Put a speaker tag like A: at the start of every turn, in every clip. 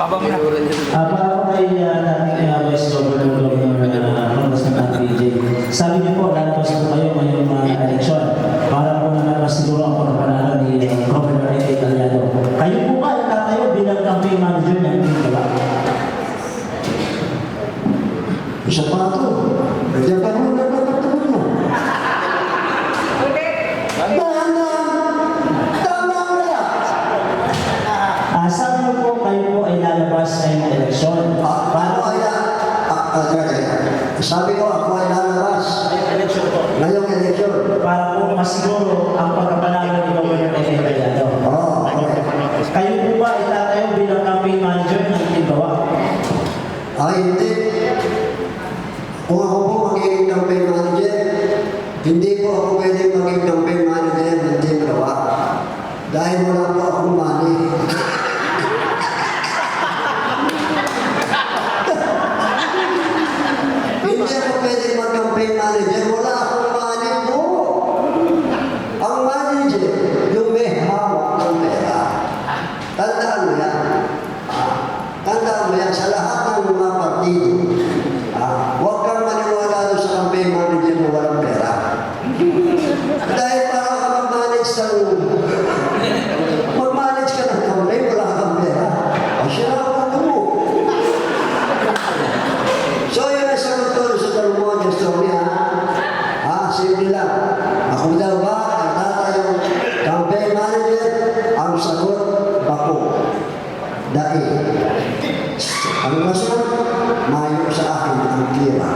A: Para po kay dating Vice Governor Congressman PJ. Sabi niyo po, lalabas po kayo ngayong eleksyon para po naman masiguro ang pagpapanalo ni Governor Ed Italiano. Kayo po ba itatayo bilang campaign manager ng Tingala?
B: Isa pa ito. Nandiyan ka muna na pagtapos mo.
A: Sabi niyo po, kayo po ay lalabas ngayong eleksyon.
B: Sabi ko, ako ay lalabas. Ngayong eleksyon.
A: Para po masiguro ang pagpapanalo ni Governor Ed Italiano. Kayo po ba itatayo bilang campaign manager ng Tingala?
B: Hindi. Kung ako po magiging campaign manager, hindi po ako pwede maging campaign manager ng Tingala. Dahil wala po akong money. Hindi ako pwede mag-campaign manager, wala akong money po. Ang manager, yung may hawak ng pera. Tandaan mo yan. Tandaan mo yan sa lahat ng mga partido. Huwag kang maniwala doon sa campaign manager na walang pera. Dahil para ka mag-manage mag-manage ka ng campaign, wala kang pera. Siya na ako mo. So yun ang sagot ko sa Talumonja story, simple lang. Ako daw ba ang tatayong campaign manager? Ang sagot, bako. Dahil. Ang masunod, mayo sa akin ang tira.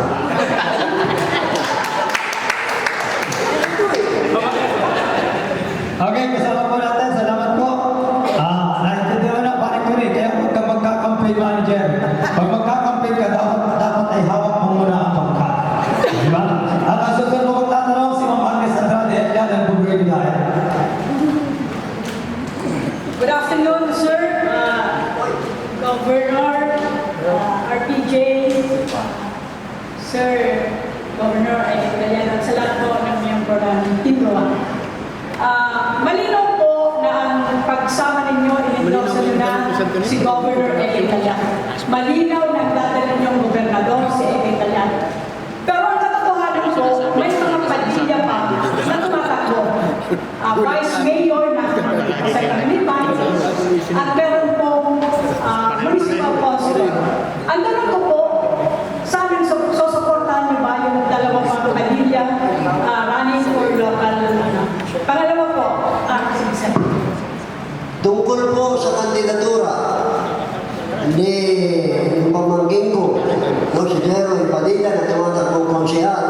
C: Okay, kasama po natin. Salamat po. Naintindihan na, panik ko rin. Kaya huwag ka magka-campaign manager. Pag magka-campaign ka, dapat ay hawak mo muna ang pangka. Diba? At ang susunod mo kong tatanong, si Ma'am Agnes Andrade, yan ang bumibigay.
D: Good afternoon, sir. Governor, RPJ, Sir Governor Ed Italiano, at sa lahat po ng miyembro ng Tingala. Malinaw po na ang pagsama ninyo, in-endorse nyo na si Governor Ed Italiano. Malinaw na nagdadala ninyong gobernador si Ed Italiano. Pero ang katotohanan po, may mga padilya pa na tumatakbo. Vice Mayor na sa Kalipan at meron pong municipal councilor. Ang tanong ko po, sa amin, susuportahan niyo ba yung dalawang mga padilya running for local? Pangalawa po, sige.
B: Tungkol po sa kandidatura ni yung pamangkin ko, si Jeroy Padilla na tumatakbong konsehal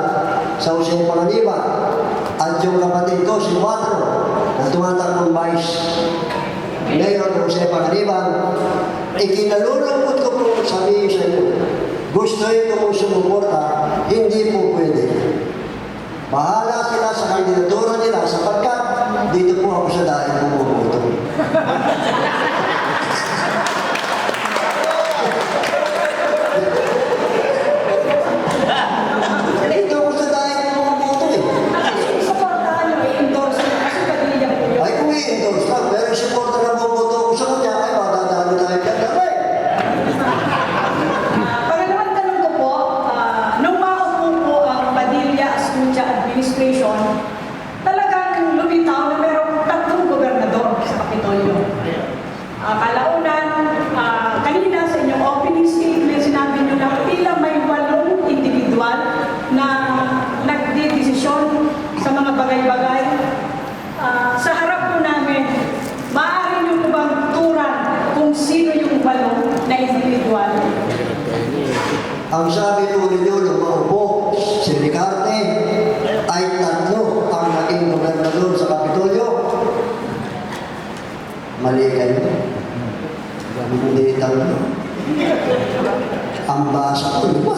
B: sa Jose Panganiban, at yung kapatid ko, si Watro, na tumatakbong vice mayor ng Jose Panganiban, ikinalulungkot ko po sabihin sa inyo, gustoin ko mong sumuporta, hindi po pwede. Bahala sila sa kandidatura nila sapagkat dito po ako sa dahil bumuboto. Dito ako sa dahil bumuboto eh.
D: Suportahan niyo, i-endorse niyo kasi padilya po yun.
B: Ay kung i-endorse lang, pero yung supporter na bumuboto ko sa kanya, ay madadalo tayo kaya.
D: Pangalawang tanong ko po, nung makaupo po ang Padilla Astucia Administration, talagang lumitaw na merong 3 gobernador sa Kapitolyo. Kalaunan, kanina sa inyong opening statement, sinabi nyo na tila may 8 individual na nagdidesisyon sa mga bagay-bagay. Sa harap po namin, maaari nyo po bang turan kung sino yung 8 na individual?
B: Ang sabi po ninyo ng maupo, si Ricarte, ay 3 ang naging gobernador sa Kapitolyo. Mali kayo. Hindi 3. Ang basa ko, diba?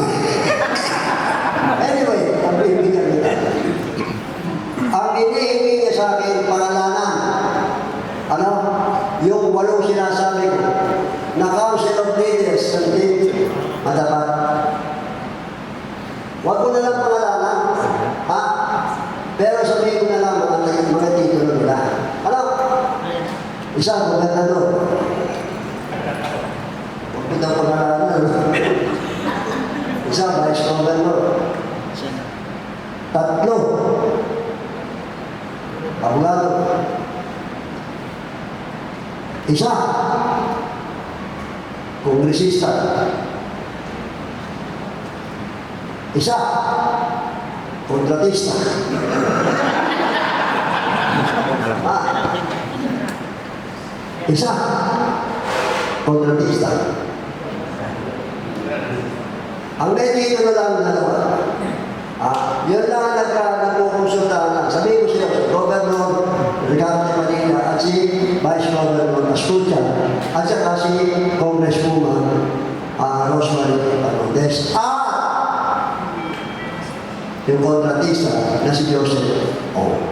B: Anyway, ang bibigyan nila. Ang inihingi niya sa akin, pangalanan. Yung 8 sinasabi ko, na Council of Leaders ng team, madapat. Huwag ko na lang pangalanan. Pero sabihin ko na lang mga titulo nila. Isa, gobernador. Ito pangalanan. Isa, Vice Governor. Tatlo. Abogado. Isa. Kongresista. Isa. Kontratista. Isa. Kontratista. Ang medyo na lang dalawa. Yun lang ang nagkukonsultahan lang. Sabihin ko siya, Governor Ricardo Manila at si Vice Governor Ascutia at saka si Congresswoman Rosemary Parondes yung kontratista na si Joseph O.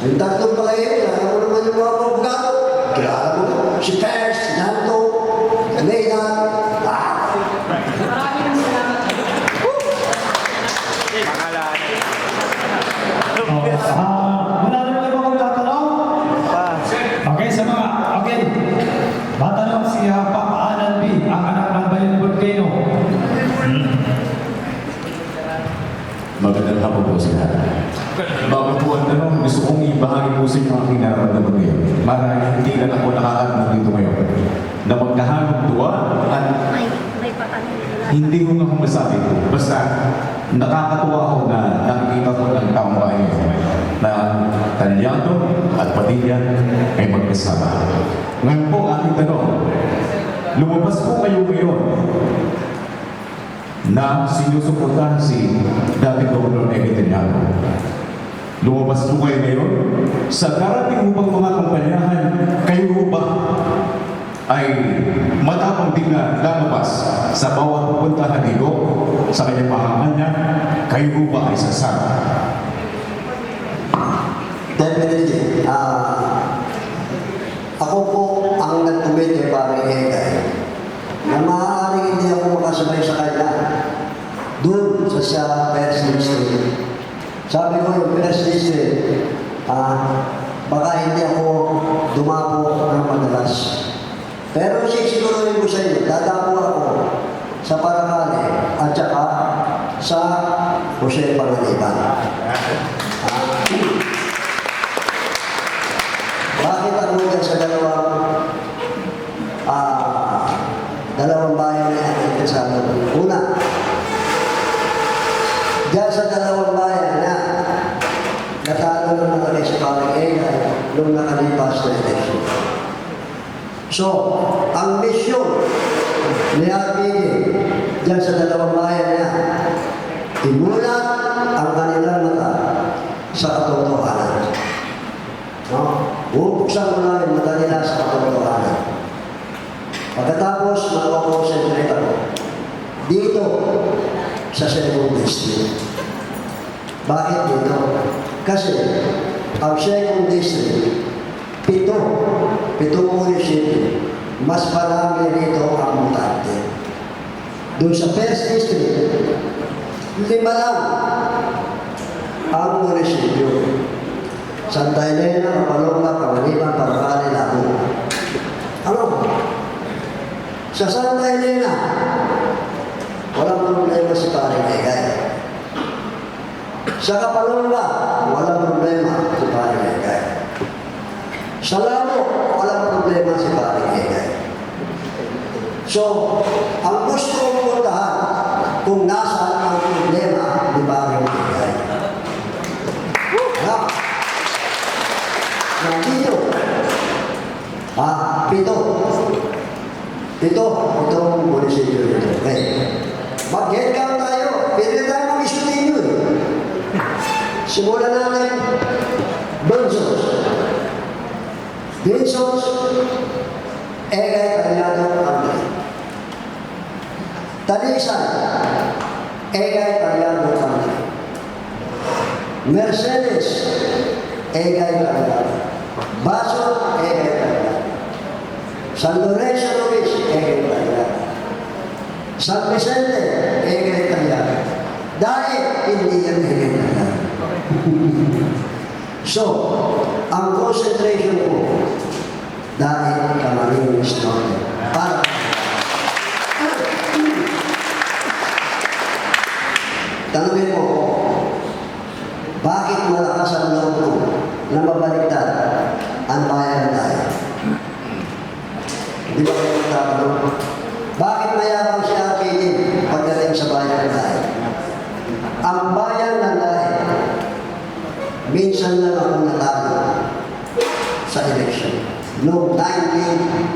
B: Yung tatlong palayin, kaya mo naman yung mga abogado. Kaya mo, si Pers, si Nanto, si Maynard,
D: Maraming salamat.
C: Wala na naman ibang tatanong? Okay, sa mga, okay. Matanong si Papa Alan B, ang anak ng Bayan Volcano.
E: Magandang hapon po sa lahat. Bago po ang tanong, gusto kong ibahagi po sa inyo ang aking nararamdaman ngayon. Marahil hindi lang ako nakakatanong dito ngayon. Na magkahalong tuwa at
F: May patanong.
E: hindi ko nga masabi ko. Basta nakakatuwa ako na nakikita ko ng taong bayan na Talyado at Padilla ay magkasama. Ngayon po, aking tanong, lumabas po kayo ngayon na sinusuportahan si dating Governor Amy Talyado. Lumabas po kayo ngayon sa darating upang mga kampanyahan, kayo po ba ay matapang din na lalabas sa bawat pupuntahan dito sa kanyang panganganya, kayo po ba ay sasama?
B: definitely. Ako po ang nag-commit kay Pare Egay na maaaring hindi ako makasabay sa kanya doon sa First District. Sabi ko yung First District, baka hindi ako dumapo ng madalas. Pero siguruhin ko sa inyo, dadapo ako sa Paracale at saka sa Jose Pangaliban. Bakit ako dyan sa dalawang bayan na yan kasama? Una, dyan sa dalawang bayan na natalo ng mga rin sa Parang Egay nung nakalipas na election. So, ang misyon ni RPD dyan sa dalawang bayan na imulat ang kanilang mata sa katotohanan. No? Bubuksan mo na yung mata nila sa katotohanan. Pagkatapos, mag-concentrate ako dito sa 2nd District. Bakit dito? Kasi ang 2nd District, pitong munisipyo, mas marami rito ang mutante. Doon sa 1st District, 5 lang ang munisipyo. Santa Elena, Kapalonga, Kamaliban, Paracale, Lago. Ano? Sa Santa Elena, walang problema si Paring Egay. Sa Kapalonga, walang problema si Paring Egay. Sa Lago, walang problema si Paring Egay. So, ang gusto kong puntahan kung nasaan ang problema ni Paring Egay. Nandito. Pitong munisipyo dito. Okay. Mag-head count tayo. Pwede tayo mag-isunin yun. Simulan natin. Bensons. Egay, Talyado, Andre. Talisan. Egay, Talyado, Andre. Mercedes. Egay, Talyado. Baso, Egay, Talyado. San Lorenzo Luis, Egay, Talyado. San Vicente, Egay, Talyado. Dahil hindi yan Egay, Talyado. So, ang concentration ko dahil Camarines Norte para ba kayo nagtatanong? Bakit mayabang si RPD pagdating sa bayan ng Lahi? Ang bayan ng Lahi, minsan lang ako natalo sa election. Noong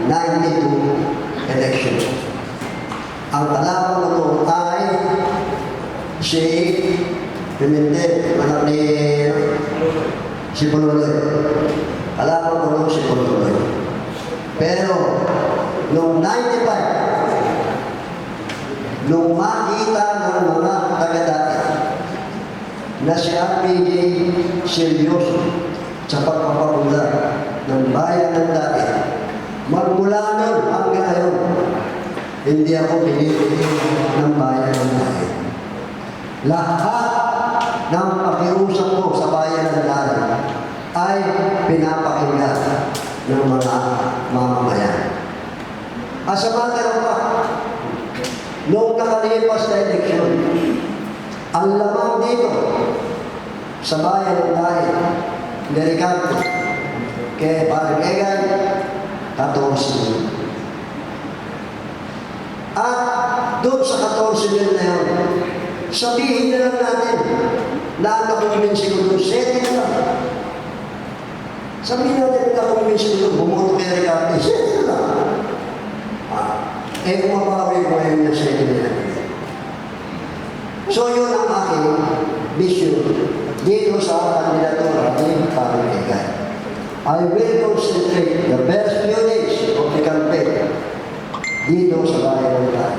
B: 1992 election. Ang kalaban ko ay si Pimentel, anak ni si Pululoy. Kalaban ko noong si Pululoy. Pero, noong 95, nung makita ng mga taga-dati na si RPJ seryoso sa pagpapagula ng bayan ng dati, magmula nun hanggang ngayon, hindi ako pinipili ng bayan ng dati. Lahat ng pakiusap ko sa bayan ng dati ay pinapakinggan ng mga mamamayan. As a matter of fact, noong nakalipas na eleksyon, ang lamang dito sa bayan ng Lahi, ni Ricardo, kay Padre Egan, 14. At doon sa 14 yun na yun, sabihin na lang natin na ang nakuminsi ko doon, 7 na lang. Sabihin natin na nakuminsi ko doon, bumoto kay Ricardo, 7 na lang. Kung mabawi ko ngayon yung 7 na lang. So yun ang aking vision dito sa kandidatura ni Padre Egan. I will concentrate the best few days of the campaign dito sa bayan ng Lahi.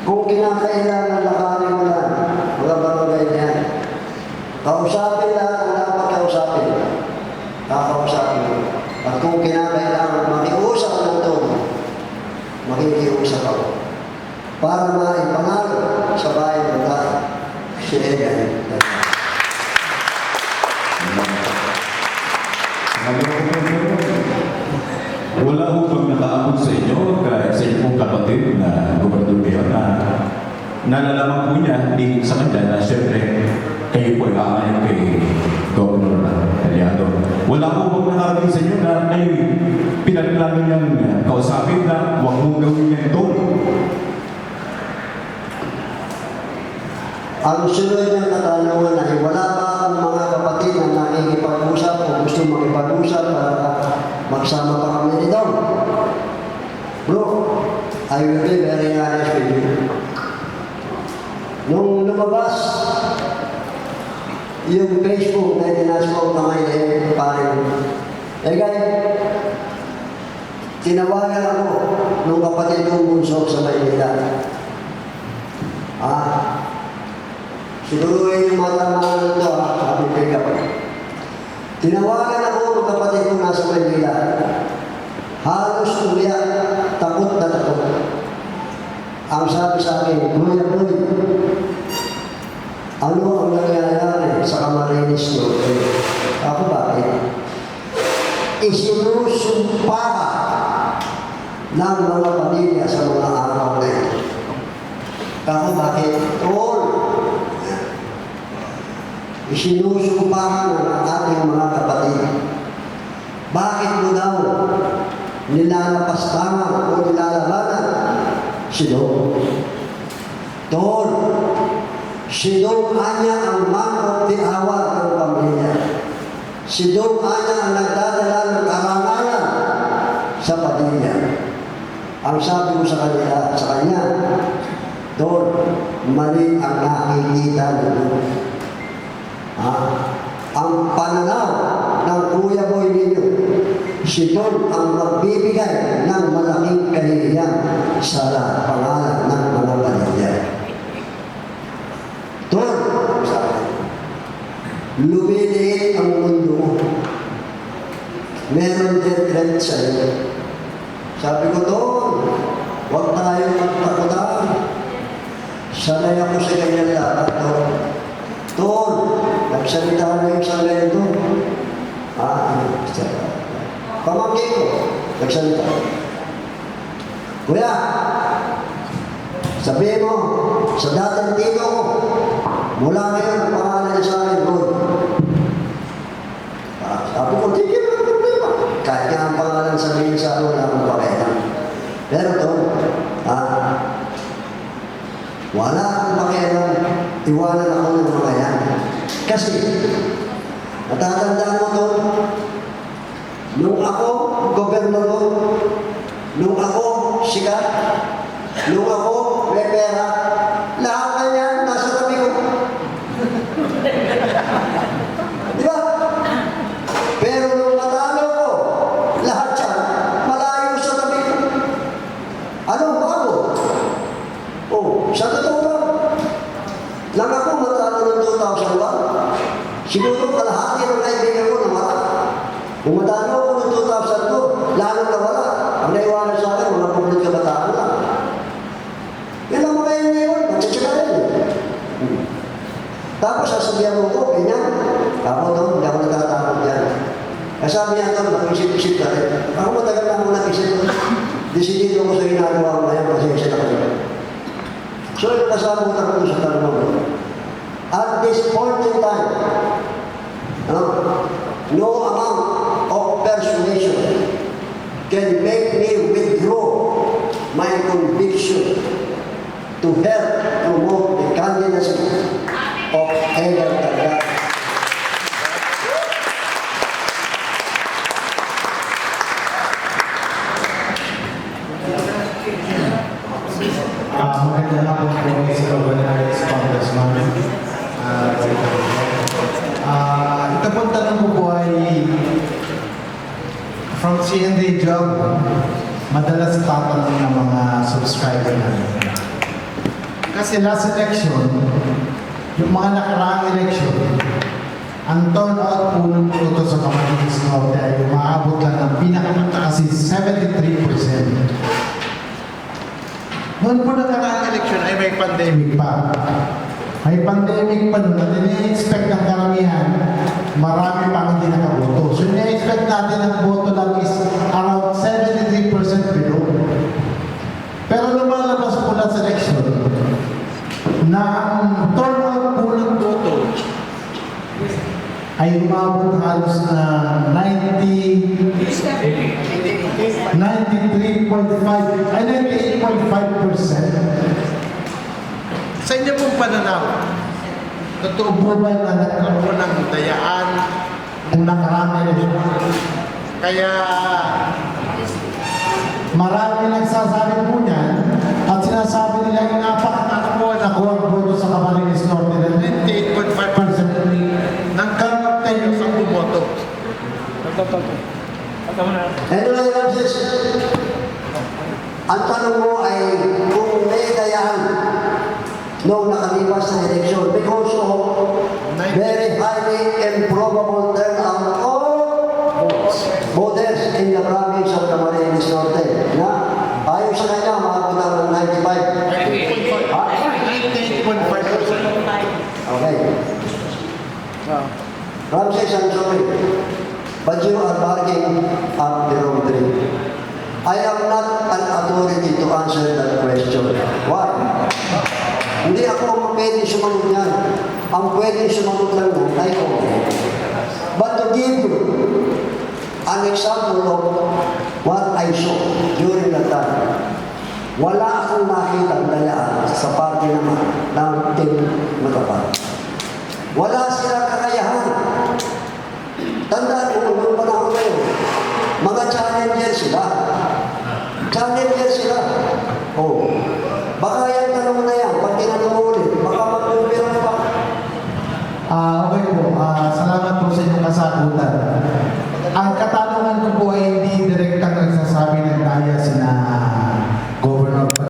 B: Kung kinakailangan lakarin mo lang, mga barangay niyan, kausapin lang ang dapat kausapin. Kakausapin mo. At kung kinakailangan makiusap ng tono, makikiusap ako. Para maipanalo sa bayan ng Lahi, si Egan.
E: Wala ho bang nakaabot sa inyo kahit sa inyong kapatid na gobernador mayor na nalalaman po niya di sa kanya na siyempre kayo po ay aangayon kay Governor Aliado. Wala ho bang nakarating sa inyo na kayo pinagplano niyang kausapin na huwag mong gawin niya ito?
B: Ang sunod niyang katanungan ay wala ba ang mga kapatid na nakikipag-usap o gusto makipag-usap para magsama pa kami nito? Bro, I will be very honest with you. Nung lumabas yung Facebook na dinaspo na ngayon parang guys, tinawagan ako nung kapatid kong bunso sa Maynila. Siguruhin yung mga tamaan nito, sabi pick up. Tinawagan ako ng kapatid ko nasa Maynila. Halos umiyak, takot na takot. Ang sabi sa akin, Kuya Boy, ano ang nangyayari sa Camarines Norte? Ako bakit? Isinusumpa ng mga pamilya sa mga araw na ito. Ako bakit? All. Isinusumpahan ng ating mga kapatid. Bakit mo daw nilalapastangan o nilalabanan si Dong? Tol, si Dong Anya ang man of the hour ng pamilya. Si Dong Anya ang nagdadala ng karangalan sa pamilya. Ang sabi ko sa kanya, Tol, mali ang nakikita nito. Ang pananaw ng Kuya Boy ninyo, si Don ang magbibigay ng malaking kahihiyan sa pangalan ng mga pamilya. Don, lumiliit ang mundo mo. Meron din threat sa iyo. Sabi ko, Don, huwag tayong magtakutan. Sanay ako sa ganyan lahat, Don. Don, nagsalita na yung isang ganito. Pamangkin ko, nagsalita. Kuya, sabihin mo, sa dating tito ko, mula ngayon, ang pangalan niya sa akin, Don. Sabi ko, hindi naman problema. Kahit nga ang pangalan sabihin sa akin, wala akong pakailan. Pero to, wala akong pakialam. Iwanan ako ng mga yan. Kasi, natatandaan mo to, nung ako, gobernador, nung ako, sikat, nung ako, may pera, lahat na yan, nasa tabi ko. Di ba? Pero nung matalo ko, lahat yan, malayo sa tabi ko. Anong bago? Oh, sa totoo lang. Nang ako matalo ng 2001, siguro kalahati ng kaibigan ko na wala. Kung matalo ko ng 2002, lalo na wala. Ang naiwanan sa akin, mga pulot kabataan lang. Yan ang mga yun ngayon, nagsasaka rin. Tapos sasabihan mo ko, ganyan. Ako doon, hindi ako natatakot yan. Kaya sabi niya doon, mag-isip-isip ka rin. Ako matagal na ako nag-isip. Desidido ko sa ginagawa ko ngayon, pasensya na kayo. So, yung kasabutan ko sa tanong mo. At this point in time, no amount of persuasion can make me withdraw my conviction to help promote the candidacy of Edgar Tagad.
C: Maganda na po po sa organized congressman. Ito pong tanong ko po ay from CND job, madalas tatanong ng mga subscriber namin. Kasi last election, yung mga nakaraang election, ang turnout po ng puto sa Camarines Norte ay umaabot lang ng pinakamata kasi 73%. Noon po nakaraang election ay may pandemic pa. May pandemic pa noon at ini-expect ng karamihan, marami pa hindi nakaboto. So ini-expect natin ang boto lang is around 73% below. Pero lumalabas po na sa election na ang turnout po ng boto ay umabot halos na 93.5 ay 98.5%. Sa inyo pong pananaw, totoo po ba na nagkaroon ng dayaan kung nakarami eleksyon? Kaya marami nagsasabi po niyan at sinasabi nila yung napakatakuan na kuha ang boto sa Camarines Norte na 98.5% ng karakter sa bumoto.
B: Anyway, Ramses, ang tanong mo ay kung may dayahan noong nakalipas na eleksyon because of very highly improbable turnout of voters in the province of Camarines Norte. Na ayon sa kanya, makabot ng 95.
C: 98.5%.
B: Okay. Ramses, I'm sorry, but you are barking up the wrong tree. I am not an authority to answer that question. Why? Hindi ako pwede sumagot yan. Ang pwede sumagot lang mo ay ako. But to give you an example of what I saw during that time, wala akong nakita dayaan sa party naman ng Team Matapat. Wala silang kakayahan. Tandaan mo, nung panahon na yun, mga challenger sila. Challenger sila. Oh, baka yung tanong na yan, pag tinanong mo ulit, baka mag-umpira pa.
C: Okay po. Salamat po sa inyong kasagutan.